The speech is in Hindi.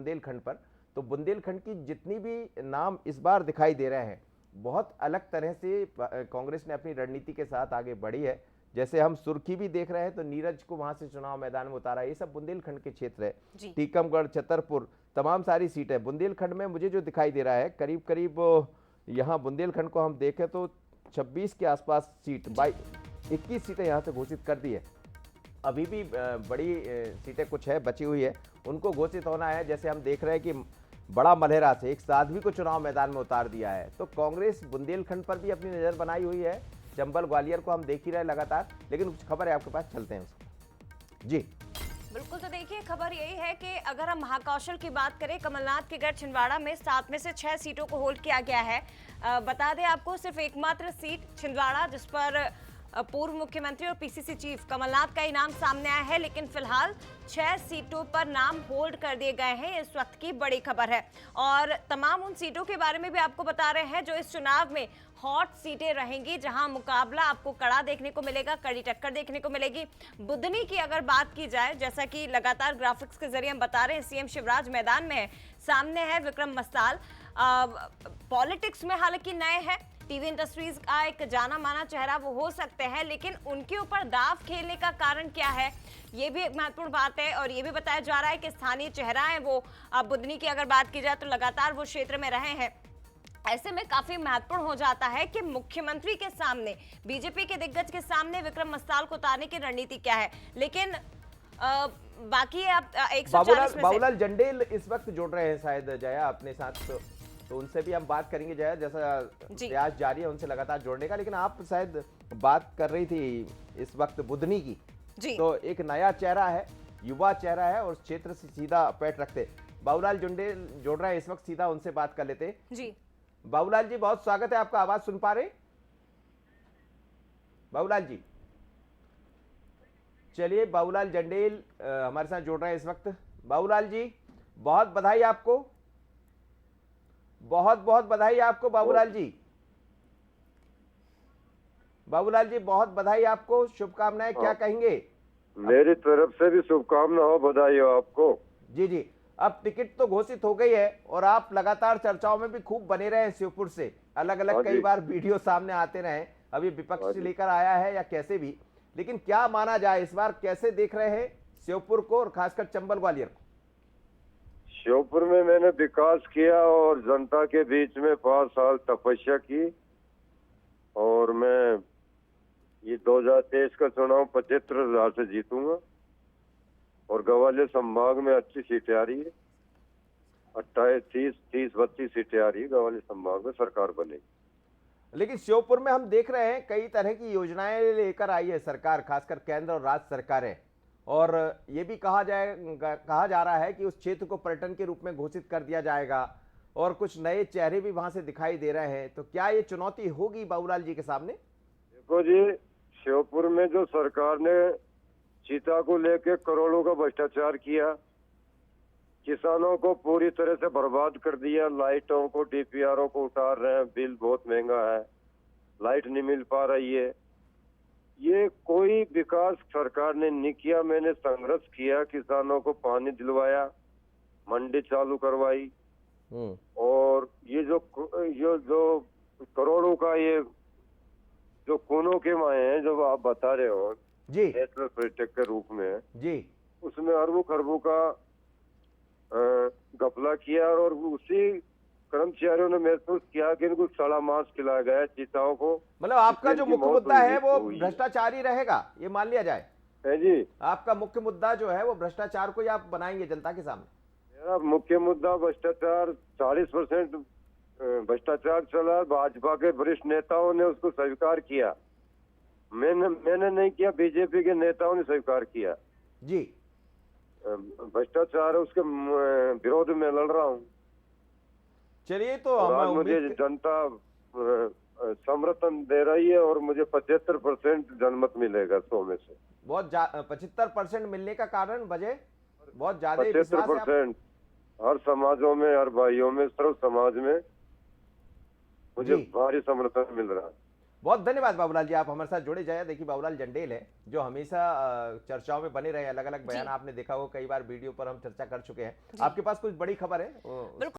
बुंदेलखंड पर, तो बुंदेलखंड की जितनी भी नाम इस बार दिखाई दे रहे हैं, बहुत अलग तरह से कांग्रेस ने अपनी रणनीति के साथ आगे बढ़ी है। जैसे हम सुर्खी भी देख रहे हैं तो नीरज को वहां से चुनाव मैदान में उतारा। ये सब बुंदेलखंड के क्षेत्र है, टीकमगढ़, छतरपुर, तमाम सारी सीटें बुंदेलखंड में। मुझे जो दिखाई दे रहा है करीब करीब यहाँ बुंदेलखंड को हम देखें तो 26 के आसपास सीट, 21 सीटें यहाँ से घोषित कर दी है। अभी भी बड़ी सीटें कुछ है बची हुई है, उनको घोषित होना है। जैसे हम देख रहे हैं कि बड़ा मल्हेरा से एक साध्वी को चुनाव मैदान में उतार दिया है। तो कांग्रेस बुंदेलखंड पर भी अपनी नजर बनाई हुई है। चंबल ग्वालियर को हम देख ही रहे लगातार, लेकिन कुछ खबर है आपके पास, चलते हैं उसको। जी बिल्कुल, तो देखिए खबर यही है कि अगर हम महाकौशल की बात करें, कमलनाथ के गढ़ छिंदवाड़ा में 7 में से 6 सीटों को होल्ड किया गया है। बता दें आपको, सिर्फ एकमात्र सीट छिंदवाड़ा जिस पर पूर्व मुख्यमंत्री और पीसीसी चीफ कमलनाथ का ही नाम सामने आया है, लेकिन फिलहाल 6 सीटों पर नाम होल्ड कर दिए गए हैं। इस वक्त की बड़ी खबर है और तमाम उन सीटों के बारे में भी आपको बता रहे हैं जो इस चुनाव में हॉट सीटें रहेंगी, जहां मुकाबला आपको कड़ा देखने को मिलेगा, कड़ी टक्कर देखने को मिलेगी। बुधनी की अगर बात की जाए, जैसा कि लगातार ग्राफिक्स के जरिए हम बता रहे हैं, सीएम शिवराज मैदान में है, सामने है विक्रम मस्ताल। पॉलिटिक्स में हालांकि नए हैं, टीवी इंडस्ट्रीज का एक जाना माना चेहरा वो हो सकते हैं, लेकिन उनके ऊपर दाव खेलने का कारण क्या है, ये भी एक महत्वपूर्ण बात है। और ये भी बताया जा रहा है कि स्थानीय चेहरा है वो, बुधनी की अगर बात की जाए तो लगातार वो क्षेत्र में रहे हैं। ऐसे में काफी महत्वपूर्ण हो जाता है कि मुख्यमंत्री के सामने, बीजेपी के दिग्गज के सामने विक्रम मस्ताल को उतारने की रणनीति क्या है। लेकिन बाकी आप 140 में बाबूलाल जंडेल इस वक्त जुड़ रहे हैं शायद जया अपने साथ, तो उनसे भी हम बात करेंगे। जया, जैसा प्रयास जारी है उनसे लगातार जोड़ने का, लेकिन आप शायद बात कर रही थी इस वक्त बुधनी की जी। तो एक नया चेहरा है, युवा चेहरा है और क्षेत्र से सीधा पैठ रखते। बाबूलाल जंडेल जोड़ रहे हैं इस वक्त, सीधा उनसे बात कर लेते जी। बाबूलाल जी, बहुत स्वागत है आपका। आवाज सुन पा रहे बाबूलाल जी? चलिए, बाबूलाल जंडेल हमारे साथ जुड़ रहे हैं इस वक्त। बाबूलाल जी, बहुत बधाई आपको, बहुत बहुत बधाई आपको बाबूलाल जी। बाबूलाल जी, बहुत बधाई आपको, शुभकामनाएं। क्या कहेंगे? मेरी तरफ से भी शुभकामना हो, बधाई हो आपको। जी जी, अब टिकट तो घोषित हो गई है और आप लगातार चर्चाओं में भी खूब बने रहे शिवपुर से, अलग अलग कई बार वीडियो सामने आते रहे। अभी विपक्ष से लेकर आया है या कैसे भी, लेकिन क्या माना जाए इस बार, कैसे देख रहे हैं शिवपुर को और खासकर चंबल ग्वालियर को? श्योपुर में मैंने विकास किया और जनता के बीच में 5 साल तपस्या की, और मैं ये 2023 का चुनाव 75,000 से जीतूंगा और ग्वालियर संभाग में अच्छी सीटें आ रही है, 28, 30, 32 सीटें आ रही है ग्वालियर संभाग में, सरकार बनेगी। लेकिन श्योपुर में हम देख रहे हैं कई तरह की योजनाएं लेकर आई है सरकार, खासकर केंद्र और राज्य सरकारें, और ये भी कहा जा रहा है कि उस क्षेत्र को पर्यटन के रूप में घोषित कर दिया जाएगा और कुछ नए चेहरे भी वहां से दिखाई दे रहे हैं। तो क्या ये चुनौती होगी बाबूलाल जी के सामने? देखो जी, श्योपुर में जो सरकार ने चीता को लेकर करोड़ों का भ्रष्टाचार किया, किसानों को पूरी तरह से बर्बाद कर दिया, लाइटों को, डीपीआरओ को उतार रहे हैं, बिल बहुत महंगा है, लाइट नहीं मिल पा रही है, ये कोई विकास सरकार ने नहीं किया। मैंने संघर्ष किया, किसानों को पानी दिलवाया, मंडी चालू करवाई, और ये जो करोड़ों का ये जो कोनों के माए हैं जो आप बता रहे हो जी, नेशनल प्रोजेक्ट के रूप में जी, उसमें अरबों खरबों का घपला किया और उसी कर्मचारियों ने महसूस किया कि इनको सड़ा मांस खिलाया गया चीताओं को। मतलब आपका जो मुख्य मुद्दा है वो भ्रष्टाचार ही रहेगा, ये मान लिया जाए? है जी, आपका मुख्य मुद्दा जो है वो भ्रष्टाचार को ही आप बनाएंगे जनता के सामने? मेरा मुख्य मुद्दा भ्रष्टाचार, 40% भ्रष्टाचार चला, भाजपा के वरिष्ठ नेताओं ने उसको स्वीकार किया, मैंने नहीं किया, बीजेपी के नेताओं ने स्वीकार किया जी। भ्रष्टाचार, उसके विरोध में लड़ रहा हूँ। चलिए, तो आज मुझे जनता समर्थन दे रही है और मुझे 75% जनमत मिलेगा 100 में से। बहुत 75% मिलने का कारण वजह बहुत ज्यादा 75% हर समाजों में, हर भाइयों में, सर्व समाज में मुझे भारी समर्थन मिल रहा है। बहुत धन्यवाद बाबूलाल जी, आप हमारे साथ जुड़े जाए। देखिए बाबूलाल जंडेल है जो हमेशा चर्चाओं में बने रहे, अलग अलग बयान आपने देखा होगा, कई बार वीडियो पर हम चर्चा कर चुके हैं। आपके पास कुछ बड़ी खबर है? बिल्कुल।